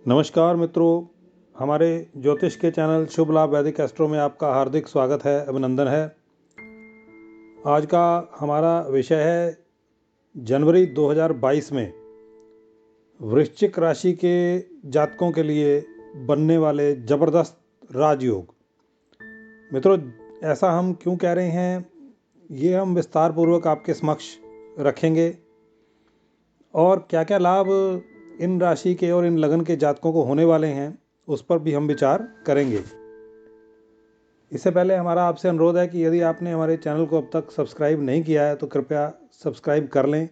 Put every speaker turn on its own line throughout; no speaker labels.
नमस्कार मित्रों, हमारे ज्योतिष के चैनल शुभ लाभ वैदिक एस्ट्रो में आपका हार्दिक स्वागत है, अभिनंदन है। आज का हमारा विषय है जनवरी 2022 में वृश्चिक राशि के जातकों के लिए बनने वाले ज़बरदस्त राजयोग। मित्रों, ऐसा हम क्यों कह रहे हैं, ये हम विस्तार पूर्वक आपके समक्ष रखेंगे और क्या क्या लाभ इन राशि के और इन लगन के जातकों को होने वाले हैं उस पर भी हम विचार करेंगे। इससे पहले हमारा आपसे अनुरोध है कि यदि आपने हमारे चैनल को अब तक सब्सक्राइब नहीं किया है तो कृपया सब्सक्राइब कर लें,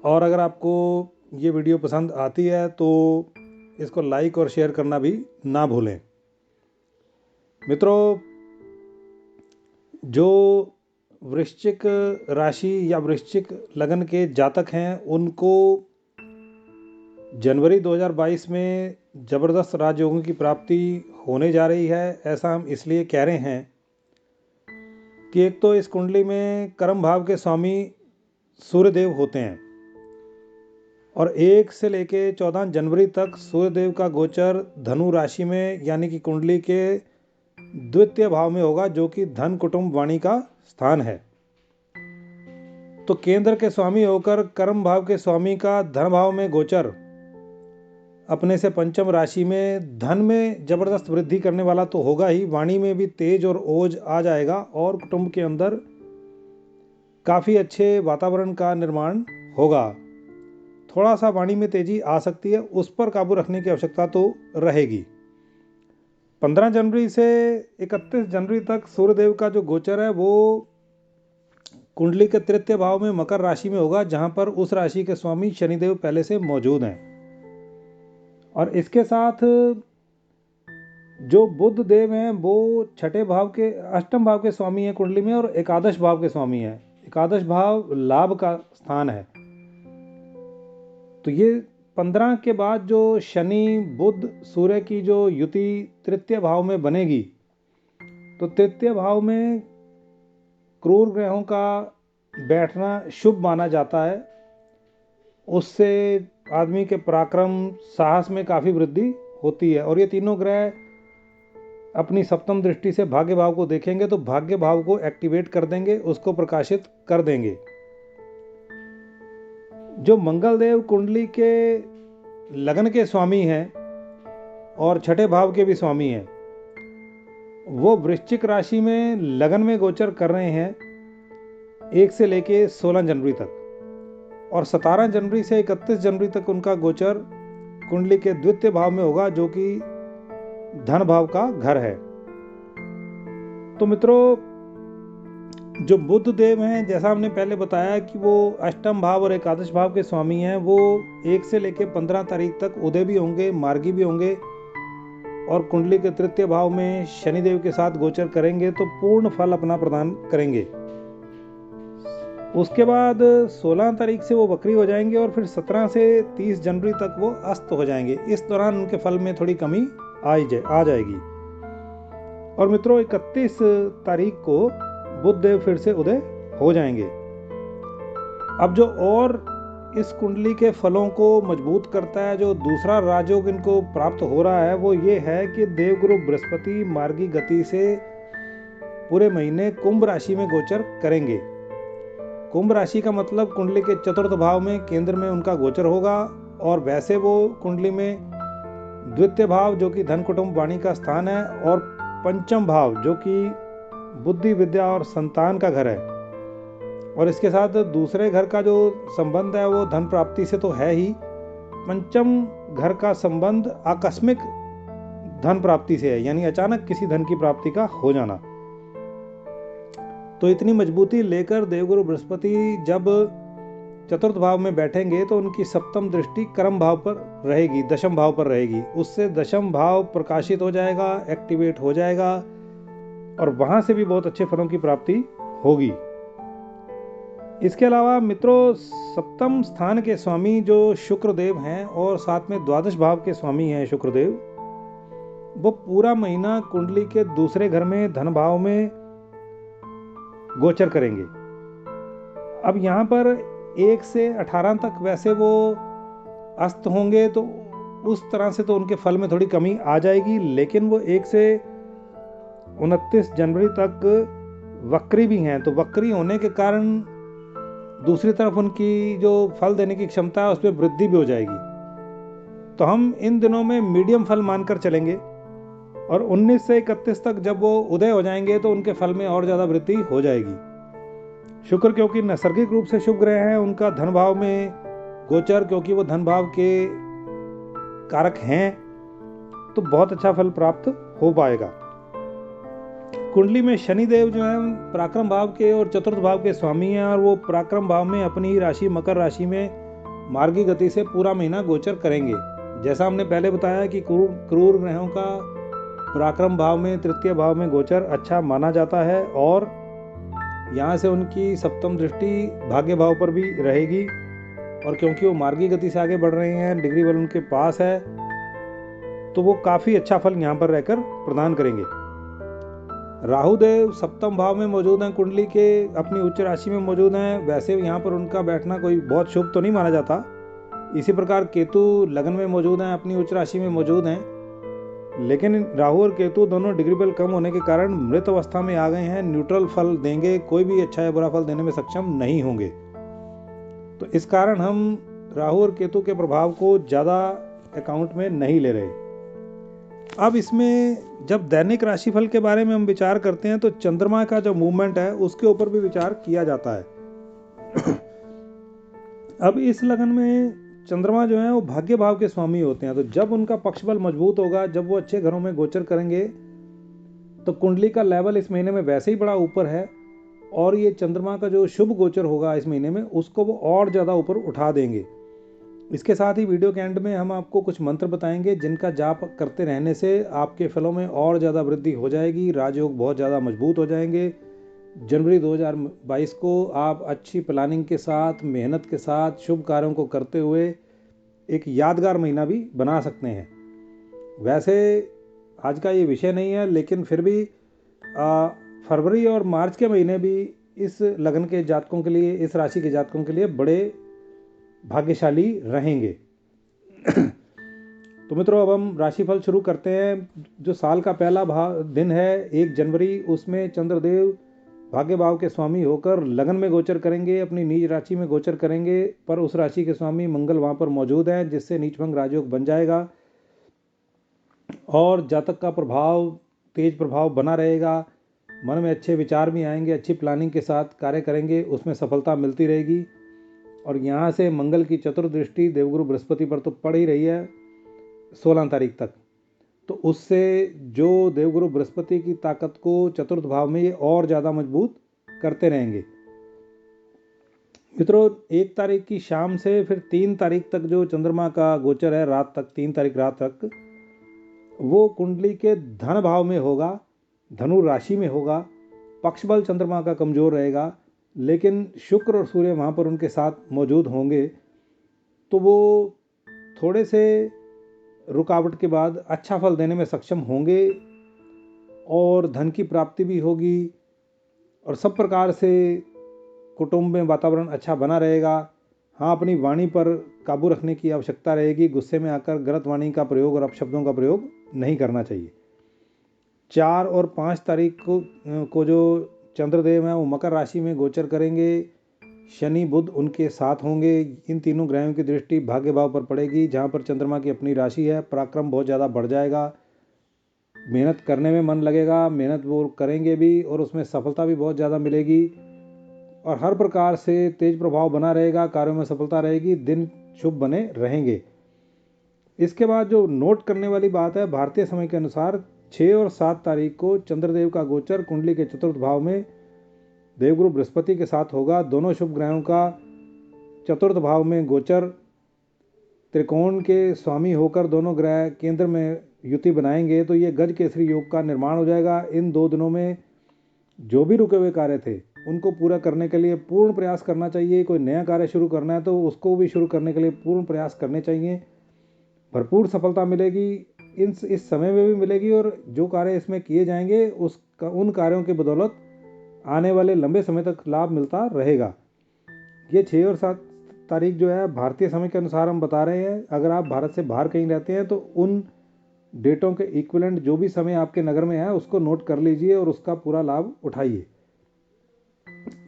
और अगर आपको ये वीडियो पसंद आती है तो इसको लाइक और शेयर करना भी ना भूलें। मित्रों, जो वृश्चिक राशि या वृश्चिक लगन के जातक हैं उनको जनवरी 2022 में ज़बरदस्त राजयोगों की प्राप्ति होने जा रही है। ऐसा हम इसलिए कह रहे हैं कि एक तो इस कुंडली में कर्म भाव के स्वामी सूर्यदेव होते हैं और 1 से लेके 14 जनवरी तक सूर्यदेव का गोचर धनु राशि में यानी कि कुंडली के द्वितीय भाव में होगा, जो कि धन कुटुंब वाणी का स्थान है। तो केंद्र के स्वामी होकर कर्म भाव के स्वामी का धन भाव में गोचर अपने से पंचम राशि में धन में जबरदस्त वृद्धि करने वाला तो होगा ही, वाणी में भी तेज और ओज आ जाएगा और कुटुंब के अंदर काफ़ी अच्छे वातावरण का निर्माण होगा। थोड़ा सा वाणी में तेजी आ सकती है, उस पर काबू रखने की आवश्यकता तो रहेगी। 15 जनवरी से 31 जनवरी तक सूर्यदेव का जो गोचर है वो कुंडली के तृतीय भाव में मकर राशि में होगा, जहां पर उस राशि के स्वामी शनिदेव पहले से मौजूद हैं। और इसके साथ जो बुध देव हैं वो छठे भाव के अष्टम भाव के स्वामी हैं कुंडली में, और एकादश भाव के स्वामी हैं। एकादश भाव लाभ का स्थान है। तो ये 15 के बाद जो शनि बुध सूर्य की जो युति तृतीय भाव में बनेगी, तो तृतीय भाव में क्रूर ग्रहों का बैठना शुभ माना जाता है। उससे आदमी के पराक्रम साहस में काफ़ी वृद्धि होती है। और ये तीनों ग्रह अपनी सप्तम दृष्टि से भाग्य भाव को देखेंगे तो भाग्य भाव को एक्टिवेट कर देंगे, उसको प्रकाशित कर देंगे। जो मंगल देव कुंडली के लगन के स्वामी हैं और छठे भाव के भी स्वामी हैं, वो वृश्चिक राशि में लगन में गोचर कर रहे हैं 1 से लेके 16 जनवरी तक, और 17 जनवरी से 31 जनवरी तक उनका गोचर कुंडली के द्वितीय भाव में होगा, जो कि धन भाव का घर है। तो मित्रों, जो बुध देव हैं, जैसा हमने पहले बताया कि वो अष्टम भाव और एकादश भाव के स्वामी हैं, वो 1 से लेकर 15 तारीख तक उदय भी होंगे, मार्गी भी होंगे, और कुंडली के तृतीय भाव में शनिदेव के साथ गोचर करेंगे तो पूर्ण फल अपना प्रदान करेंगे। उसके बाद 16 तारीख से वो वक्री हो जाएंगे और फिर 17 से 30 जनवरी तक वो अस्त हो जाएंगे। इस दौरान उनके फल में थोड़ी कमी आ जाएगी। और मित्रों, 31 तारीख को बुध देव फिर से उदय हो जाएंगे। अब जो और इस कुंडली के फलों को मजबूत करता है, जो दूसरा राजयोग इनको प्राप्त हो रहा है, वो ये है कि देवगुरु बृहस्पति मार्गी गति से पूरे महीने कुंभ राशि में गोचर करेंगे। कुंभ राशि का मतलब कुंडली के चतुर्थ भाव में केंद्र में उनका गोचर होगा, और वैसे वो कुंडली में द्वितीय भाव जो कि धन कुटुंब वाणी का स्थान है, और पंचम भाव जो कि बुद्धि विद्या और संतान का घर है, और इसके साथ दूसरे घर का जो संबंध है वो धन प्राप्ति से तो है ही, पंचम घर का संबंध आकस्मिक धन प्राप्ति से है, यानी अचानक किसी धन की प्राप्ति का हो जाना। तो इतनी मजबूती लेकर देवगुरु बृहस्पति जब चतुर्थ भाव में बैठेंगे तो उनकी सप्तम दृष्टि कर्म भाव पर रहेगी, दशम भाव पर रहेगी। उससे दशम भाव प्रकाशित हो जाएगा, एक्टिवेट हो जाएगा, और वहां से भी बहुत अच्छे फलों की प्राप्ति होगी। इसके अलावा मित्रों, सप्तम स्थान के स्वामी जो शुक्रदेव हैं और साथ में द्वादश भाव के स्वामी हैं शुक्रदेव, वो पूरा महीना कुंडली के दूसरे घर में धन भाव में गोचर करेंगे। अब यहाँ पर 1 से 18 तक वैसे वो अस्त होंगे, तो उस तरह से तो उनके फल में थोड़ी कमी आ जाएगी, लेकिन वो 1 से 29 जनवरी तक वक्री भी हैं, तो वक्री होने के कारण दूसरी तरफ उनकी जो फल देने की क्षमता है उसमें वृद्धि भी हो जाएगी। तो हम इन दिनों में मीडियम फल मानकर चलेंगे, और 19 से 31 तक जब वो उदय हो जाएंगे तो उनके फल में और ज़्यादा वृद्धि हो जाएगी। शुक्र क्योंकि नैसर्गिक रूप से शुभ ग्रह हैं, उनका धन भाव में गोचर, क्योंकि वो धन भाव के कारक हैं, तो बहुत अच्छा फल प्राप्त हो पाएगा। कुंडली में शनि देव जो है पराक्रम भाव के और चतुर्थ भाव के स्वामी हैं, और वो पराक्रम भाव में अपनी ही राशि मकर राशि में मार्गी गति से पूरा महीना गोचर करेंगे। जैसा हमने पहले बताया कि क्रूर ग्रहों का पराक्रम भाव में तृतीय भाव में गोचर अच्छा माना जाता है, और यहाँ से उनकी सप्तम दृष्टि भाग्य भाव पर भी रहेगी, और क्योंकि वो मार्गी गति से आगे बढ़ रहे हैं, डिग्री बल उनके पास है, तो वो काफ़ी अच्छा फल यहाँ पर रहकर प्रदान करेंगे। राहु देव सप्तम भाव में मौजूद हैं, कुंडली के अपनी उच्च राशि में मौजूद हैं। वैसे यहाँ पर उनका बैठना कोई बहुत शुभ तो नहीं माना जाता। इसी प्रकार केतु लग्न में मौजूद हैं, अपनी उच्च राशि में मौजूद हैं, लेकिन राहु और केतु दोनों डिग्री बल कम होने के कारण मृत अवस्था में आ गए हैं, न्यूट्रल फल देंगे, कोई भी अच्छा या बुरा फल देने में सक्षम नहीं होंगे। तो इस कारण हम राहु और केतु के प्रभाव को ज़्यादा अकाउंट में नहीं ले रहे। अब इसमें जब दैनिक राशिफल के बारे में हम विचार करते हैं तो चंद्रमा का जो मूवमेंट है उसके ऊपर भी विचार किया जाता है। अब इस लगन में चंद्रमा जो है वो भाग्य भाव के स्वामी होते हैं, तो जब उनका पक्ष बल मजबूत होगा, जब वो अच्छे घरों में गोचर करेंगे, तो कुंडली का लेवल इस महीने में वैसे ही बड़ा ऊपर है, और ये चंद्रमा का जो शुभ गोचर होगा इस महीने में उसको वो और ज़्यादा ऊपर उठा देंगे। इसके साथ ही वीडियो के एंड में हम आपको कुछ मंत्र बताएंगे जिनका जाप करते रहने से आपके फलों में और ज़्यादा वृद्धि हो जाएगी, राजयोग बहुत ज़्यादा मजबूत हो जाएंगे। जनवरी 2022 को आप अच्छी प्लानिंग के साथ, मेहनत के साथ, शुभ कार्यों को करते हुए एक यादगार महीना भी बना सकते हैं। वैसे आज का ये विषय नहीं है, लेकिन फिर भी फरवरी और मार्च के महीने भी इस लगन के जातकों के लिए, इस राशि के जातकों के लिए बड़े भाग्यशाली रहेंगे। तो मित्रों, अब हम राशिफल शुरू करते हैं। जो साल का पहला दिन है 1 जनवरी, उसमें चंद्रदेव भाग्य भाव के स्वामी होकर लगन में गोचर करेंगे, अपनी नीच राशि में गोचर करेंगे, पर उस राशि के स्वामी मंगल वहां पर मौजूद हैं, जिससे नीचभंग राजयोग बन जाएगा और जातक का प्रभाव, तेज प्रभाव बना रहेगा। मन में अच्छे विचार भी आएंगे, अच्छी प्लानिंग के साथ कार्य करेंगे, उसमें सफलता मिलती रहेगी। और यहाँ से मंगल की चतुर्दृष्टि देवगुरु बृहस्पति पर तो पड़ ही रही है 16 तारीख तक, तो उससे जो देवगुरु बृहस्पति की ताकत को चतुर्थ भाव में ये और ज़्यादा मजबूत करते रहेंगे। मित्रों, 1 तारीख की शाम से फिर 3 तारीख तक जो चंद्रमा का गोचर है, रात तक, 3 तारीख रात तक, वो कुंडली के धन भाव में होगा, धनु राशि में होगा। पक्ष बल चंद्रमा का कमजोर रहेगा, लेकिन शुक्र और सूर्य वहाँ पर उनके साथ मौजूद होंगे, तो वो थोड़े से रुकावट के बाद अच्छा फल देने में सक्षम होंगे, और धन की प्राप्ति भी होगी, और सब प्रकार से कुटुंब में वातावरण अच्छा बना रहेगा। हाँ, अपनी वाणी पर काबू रखने की आवश्यकता रहेगी, गुस्से में आकर गलत वाणी का प्रयोग और अपशब्दों का प्रयोग नहीं करना चाहिए। 4 और 5 तारीख को जो चंद्रदेव हैं वो मकर राशि में गोचर करेंगे, शनि बुध उनके साथ होंगे। इन तीनों ग्रहों की दृष्टि भाग्य भाव पर पड़ेगी, जहाँ पर चंद्रमा की अपनी राशि है। पराक्रम बहुत ज़्यादा बढ़ जाएगा, मेहनत करने में मन लगेगा, मेहनत वो करेंगे भी, और उसमें सफलता भी बहुत ज़्यादा मिलेगी, और हर प्रकार से तेज प्रभाव बना रहेगा, कार्यों में सफलता रहेगी, दिन शुभ बने रहेंगे। इसके बाद जो नोट करने वाली बात है, भारतीय समय के अनुसार 6 और 7 तारीख को चंद्रदेव का गोचर कुंडली के चतुर्थ भाव में देवगुरु बृहस्पति के साथ होगा। दोनों शुभ ग्रहों का चतुर्थ भाव में गोचर त्रिकोण के स्वामी होकर दोनों ग्रह केंद्र में युति बनाएंगे, तो ये गज केसरी योग का निर्माण हो जाएगा। इन 2 दिनों में जो भी रुके हुए कार्य थे उनको पूरा करने के लिए पूर्ण प्रयास करना चाहिए। कोई नया कार्य शुरू करना है तो उसको भी शुरू करने के लिए पूर्ण प्रयास करने चाहिए। भरपूर सफलता मिलेगी, इस समय में भी मिलेगी, और जो कार्य इसमें किए जाएंगे उन कार्यों के बदौलत आने वाले लंबे समय तक लाभ मिलता रहेगा। ये 6 और 7 तारीख जो है भारतीय समय के अनुसार हम बता रहे हैं। अगर आप भारत से बाहर कहीं रहते हैं तो उन डेटों के इक्विवेलेंट जो भी समय आपके नगर में है उसको नोट कर लीजिए और उसका पूरा लाभ उठाइए।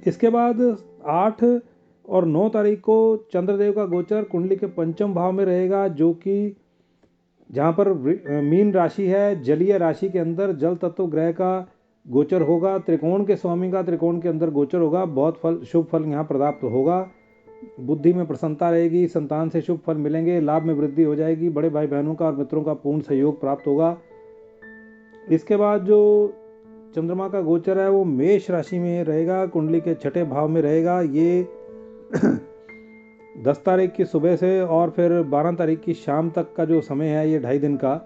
इसके बाद 8 और 9 तारीख को चंद्रदेव का गोचर कुंडली के पंचम भाव में रहेगा, जो कि जहाँ पर मीन राशि है, जलीय राशि के अंदर जल तत्व ग्रह का गोचर होगा। त्रिकोण के स्वामी का त्रिकोण के अंदर गोचर होगा। बहुत फल, शुभ फल यहाँ प्राप्त होगा। बुद्धि में प्रसन्नता रहेगी, संतान से शुभ फल मिलेंगे, लाभ में वृद्धि हो जाएगी, बड़े भाई बहनों का और मित्रों का पूर्ण सहयोग प्राप्त होगा। इसके बाद जो चंद्रमा का गोचर है वो मेष राशि में रहेगा, कुंडली के छठे भाव में रहेगा। ये 10 तारीख की सुबह से और फिर 12 तारीख की शाम तक का जो समय है, ये 2.5 दिन का।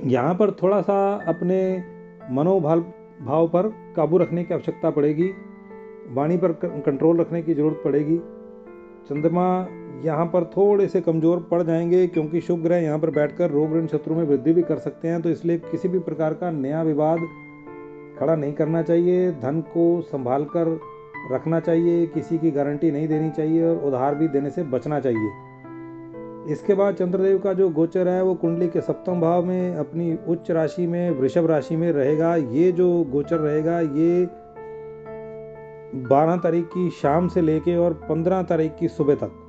यहाँ पर थोड़ा सा अपने मनोभाव पर काबू रखने की आवश्यकता पड़ेगी, वाणी पर कंट्रोल रखने की जरूरत पड़ेगी। चंद्रमा यहाँ पर थोड़े से कमज़ोर पड़ जाएंगे, क्योंकि शुभ ग्रह यहाँ पर बैठकर रोग ऋण शत्रु में वृद्धि भी कर सकते हैं। तो इसलिए किसी भी प्रकार का नया विवाद खड़ा नहीं करना चाहिए, धन को संभाल कर रखना चाहिए, किसी की गारंटी नहीं देनी चाहिए और उधार भी देने से बचना चाहिए। इसके बाद चंद्रदेव का जो गोचर है वो कुंडली के सप्तम भाव में अपनी उच्च राशि में वृषभ राशि में रहेगा। ये जो गोचर रहेगा ये 12 तारीख की शाम से लेके और 15 तारीख की सुबह तक।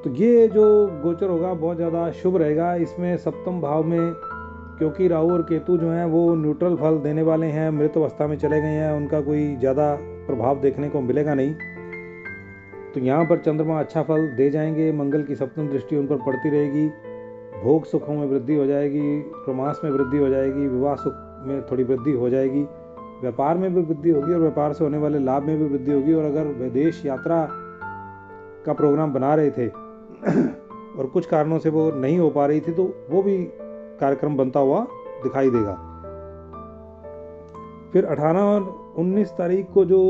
तो ये जो गोचर होगा बहुत ज़्यादा शुभ रहेगा। इसमें सप्तम भाव में क्योंकि राहु और केतु जो हैं वो न्यूट्रल फल देने वाले हैं, मृत अवस्था में चले गए हैं, उनका कोई ज़्यादा प्रभाव देखने को मिलेगा नहीं। तो यहाँ पर चंद्रमा अच्छा फल दे जाएंगे। मंगल की सप्तम दृष्टि उन पर पड़ती रहेगी। भोग सुखों में वृद्धि हो जाएगी, रोमांस में वृद्धि हो जाएगी, विवाह सुख में थोड़ी वृद्धि हो जाएगी, व्यापार में भी वृद्धि होगी और व्यापार से होने वाले लाभ में भी वृद्धि होगी। और अगर विदेश यात्रा का प्रोग्राम बना रहे थे और कुछ कारणों से वो नहीं हो पा रही थी, तो वो भी कार्यक्रम बनता हुआ दिखाई देगा। फिर 18 और 19 तारीख को जो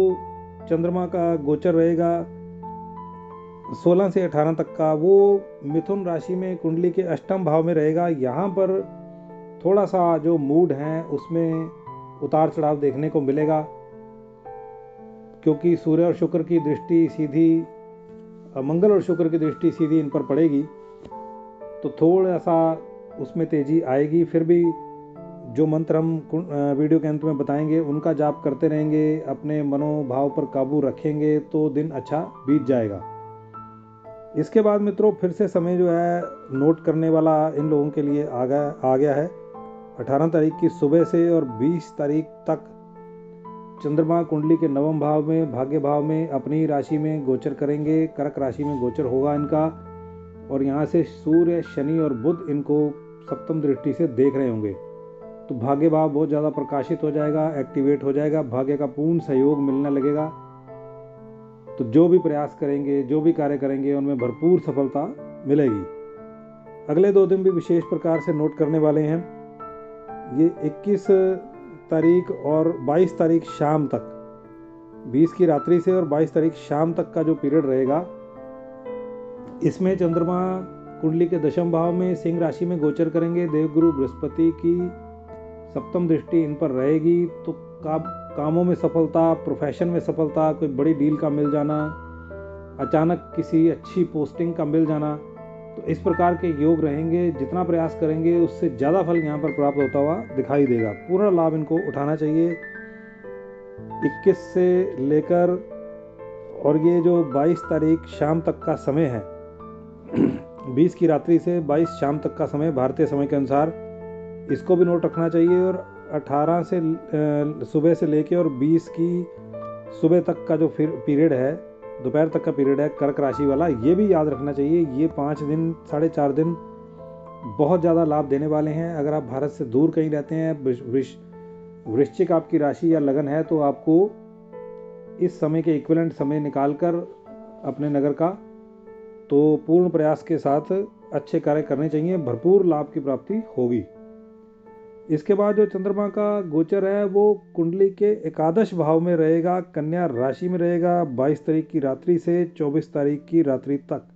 चंद्रमा का गोचर रहेगा 16 से 18 तक का, वो मिथुन राशि में कुंडली के अष्टम भाव में रहेगा। यहाँ पर थोड़ा सा जो मूड है उसमें उतार चढ़ाव देखने को मिलेगा, क्योंकि सूर्य और शुक्र की दृष्टि सीधी, मंगल और शुक्र की दृष्टि सीधी इन पर पड़ेगी, तो थोड़ा सा उसमें तेजी आएगी। फिर भी जो मंत्र हम वीडियो के अंत में बताएंगे उनका जाप करते रहेंगे, अपने मनोभाव पर काबू रखेंगे तो दिन अच्छा बीत जाएगा। इसके बाद मित्रों फिर से समय जो है नोट करने वाला इन लोगों के लिए आ गया है। 18 तारीख की सुबह से और 20 तारीख तक चंद्रमा कुंडली के नवम भाव में, भाग्य भाव में अपनी राशि में गोचर करेंगे। कर्क राशि में गोचर होगा इनका, और यहाँ से सूर्य, शनि और बुध इनको सप्तम दृष्टि से देख रहे होंगे। तो भाग्य भाव बहुत ज़्यादा प्रकाशित हो जाएगा, एक्टिवेट हो जाएगा, भाग्य का पूर्ण सहयोग मिलने लगेगा। तो जो भी प्रयास करेंगे, जो भी कार्य करेंगे, उनमें भरपूर सफलता मिलेगी। अगले 2 दिन भी विशेष प्रकार से नोट करने वाले हैं। ये 21 तारीख और 22 तारीख शाम तक, 20 की रात्रि से और 22 तारीख शाम तक का जो पीरियड रहेगा, इसमें चंद्रमा कुंडली के दशम भाव में सिंह राशि में गोचर करेंगे। देवगुरु बृहस्पति की सप्तम दृष्टि इन पर रहेगी। तो कामों में सफलता, प्रोफेशन में सफलता, कोई बड़ी डील का मिल जाना, अचानक किसी अच्छी पोस्टिंग का मिल जाना, तो इस प्रकार के योग रहेंगे। जितना प्रयास करेंगे उससे ज़्यादा फल यहाँ पर प्राप्त होता हुआ दिखाई देगा। पूरा लाभ इनको उठाना चाहिए। 21 से लेकर और ये जो 22 तारीख शाम तक का समय है, 20 की रात्रि से 22 शाम तक का समय भारतीय समय के अनुसार, इसको भी नोट रखना चाहिए। और 18 से सुबह से लेकर और 20 की सुबह तक का जो फिर पीरियड है, दोपहर तक का पीरियड है कर्क राशि वाला, ये भी याद रखना चाहिए। ये 5 दिन, 4.5 दिन बहुत ज़्यादा लाभ देने वाले हैं। अगर आप भारत से दूर कहीं रहते हैं, वृश्चिक आपकी राशि या लगन है, तो आपको इस समय के इक्विवेलेंट समय निकालकर अपने नगर का तो पूर्ण प्रयास के साथ अच्छे कार्य करने चाहिए, भरपूर लाभ की प्राप्ति होगी। इसके बाद जो चंद्रमा का गोचर है वो कुंडली के एकादश भाव में रहेगा, कन्या राशि में रहेगा, 22 तारीख की रात्रि से 24 तारीख की रात्रि तक।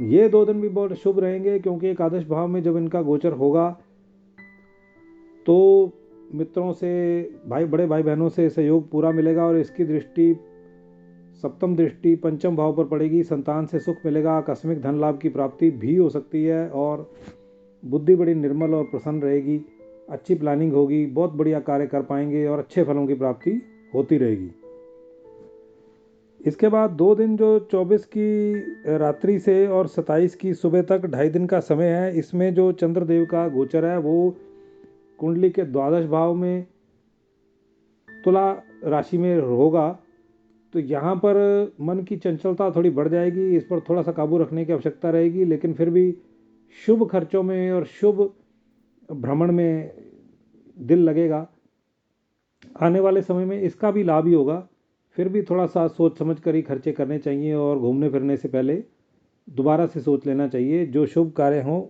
ये 2 दिन भी बहुत शुभ रहेंगे, क्योंकि एकादश भाव में जब इनका गोचर होगा तो मित्रों से, बड़े भाई बहनों से सहयोग पूरा मिलेगा। और इसकी दृष्टि सप्तम दृष्टि पंचम भाव पर पड़ेगी, संतान से सुख मिलेगा, आकस्मिक धन लाभ की प्राप्ति भी हो सकती है और बुद्धि बड़ी निर्मल और प्रसन्न रहेगी, अच्छी प्लानिंग होगी, बहुत बढ़िया कार्य कर पाएंगे और अच्छे फलों की प्राप्ति होती रहेगी। इसके बाद 2 दिन जो 24 की रात्रि से और 27 की सुबह तक 2.5 दिन का समय है, इसमें जो चंद्रदेव का गोचर है वो कुंडली के द्वादश भाव में तुला राशि में होगा। तो यहाँ पर मन की चंचलता थोड़ी बढ़ जाएगी, इस पर थोड़ा सा काबू रखने की आवश्यकता रहेगी, लेकिन फिर भी शुभ खर्चों में और शुभ भ्रमण में दिल लगेगा। आने वाले समय में इसका भी लाभ ही होगा, फिर भी थोड़ा सा सोच समझ कर ही खर्चे करने चाहिए और घूमने फिरने से पहले दोबारा से सोच लेना चाहिए। जो शुभ कार्य हों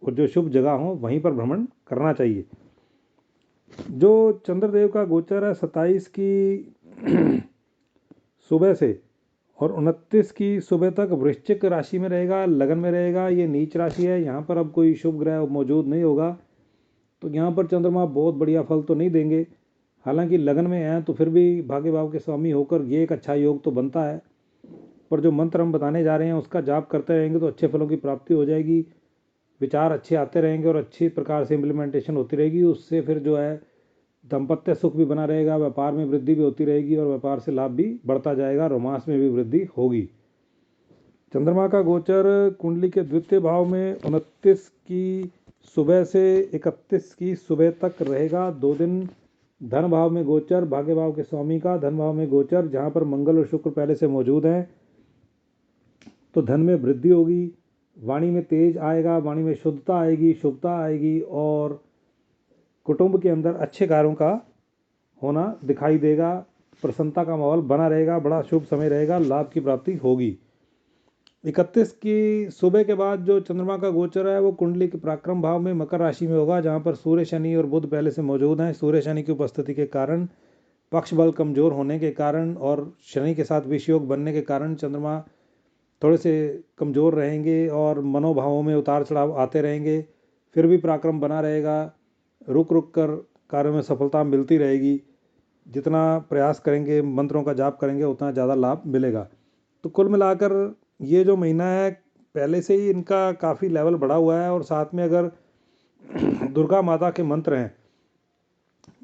और जो शुभ जगह हों वहीं पर भ्रमण करना चाहिए। जो चंद्रदेव का गोचर है 27 की सुबह से और 29 की सुबह तक वृश्चिक राशि में रहेगा, लगन में रहेगा। ये नीच राशि है, यहाँ पर अब कोई शुभ ग्रह मौजूद नहीं होगा, तो यहाँ पर चंद्रमा बहुत बढ़िया फल तो नहीं देंगे। हालांकि लगन में हैं तो फिर भी भाग्य भाव के स्वामी होकर ये एक अच्छा योग तो बनता है। पर जो मंत्र हम बताने जा रहे हैं उसका जाप करते रहेंगे तो अच्छे फलों की प्राप्ति हो जाएगी, विचार अच्छे आते रहेंगे और अच्छी प्रकार से इम्प्लीमेंटेशन होती रहेगी। उससे फिर जो है दाम्पत्य सुख भी बना रहेगा, व्यापार में वृद्धि भी होती रहेगी और व्यापार से लाभ भी बढ़ता जाएगा, रोमांस में भी वृद्धि होगी। चंद्रमा का गोचर कुंडली के द्वितीय भाव में 29 की सुबह से 31 की सुबह तक रहेगा। 2 दिन धन भाव में गोचर, भाग्य भाव के स्वामी का धन भाव में गोचर, जहाँ पर मंगल और शुक्र पहले से मौजूद हैं, तो धन में वृद्धि होगी, वाणी में तेज आएगा, वाणी में शुद्धता आएगी, शुभता आएगी और कुटुंब के अंदर अच्छे कार्यों का होना दिखाई देगा। प्रसन्नता का माहौल बना रहेगा, बड़ा शुभ समय रहेगा, लाभ की प्राप्ति होगी। 31 की सुबह के बाद जो चंद्रमा का गोचर है वो कुंडली के पराक्रम भाव में मकर राशि में होगा, जहाँ पर सूर्य शनि और बुध पहले से मौजूद हैं। सूर्य शनि की उपस्थिति के कारण, पक्ष बल कमजोर होने के कारण और शनि के साथ विषयोग बनने के कारण चंद्रमा थोड़े से कमजोर रहेंगे और मनोभावों में उतार चढ़ाव आते रहेंगे। फिर भी पराक्रम बना रहेगा, रुक रुक कर कार्यों में सफलता मिलती रहेगी। जितना प्रयास करेंगे, मंत्रों का जाप करेंगे, उतना ज़्यादा लाभ मिलेगा। तो कुल मिलाकर ये जो महीना है पहले से ही इनका काफ़ी लेवल बढ़ा हुआ है और साथ में अगर दुर्गा माता के मंत्र हैं,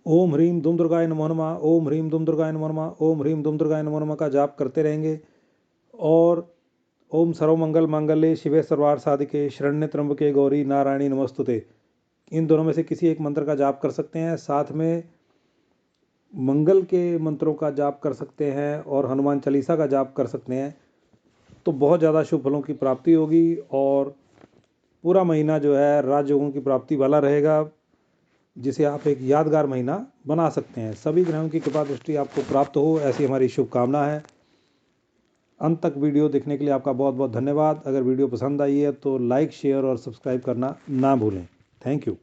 ओम ह्रीम दुम दुर्गाय नमो नमः, ओम ह्रीम दुम दुर्गाय नमो नमः, ओम ह्रीम दुम दुर्गाय नमो नमः का जाप करते रहेंगे और ओम सर्वमंगल मांगल्ये शिवे सर्वार्थ साधिके शरण्य त्र्यंबके गौरी नारायणी नमोस्तुते, इन दोनों में से किसी एक मंत्र का जाप कर सकते हैं। साथ में मंगल के मंत्रों का जाप कर सकते हैं और हनुमान चालीसा का जाप कर सकते हैं, तो बहुत ज़्यादा शुभ फलों की प्राप्ति होगी और पूरा महीना जो है राजयोगों की प्राप्ति वाला रहेगा, जिसे आप एक यादगार महीना बना सकते हैं। सभी ग्रहों की कृपा दृष्टि आपको प्राप्त हो, ऐसी हमारी शुभकामना है। अंत तक वीडियो देखने के लिए आपका बहुत बहुत धन्यवाद। अगर वीडियो पसंद आई है तो लाइक, शेयर और सब्सक्राइब करना ना भूलें। Thank you.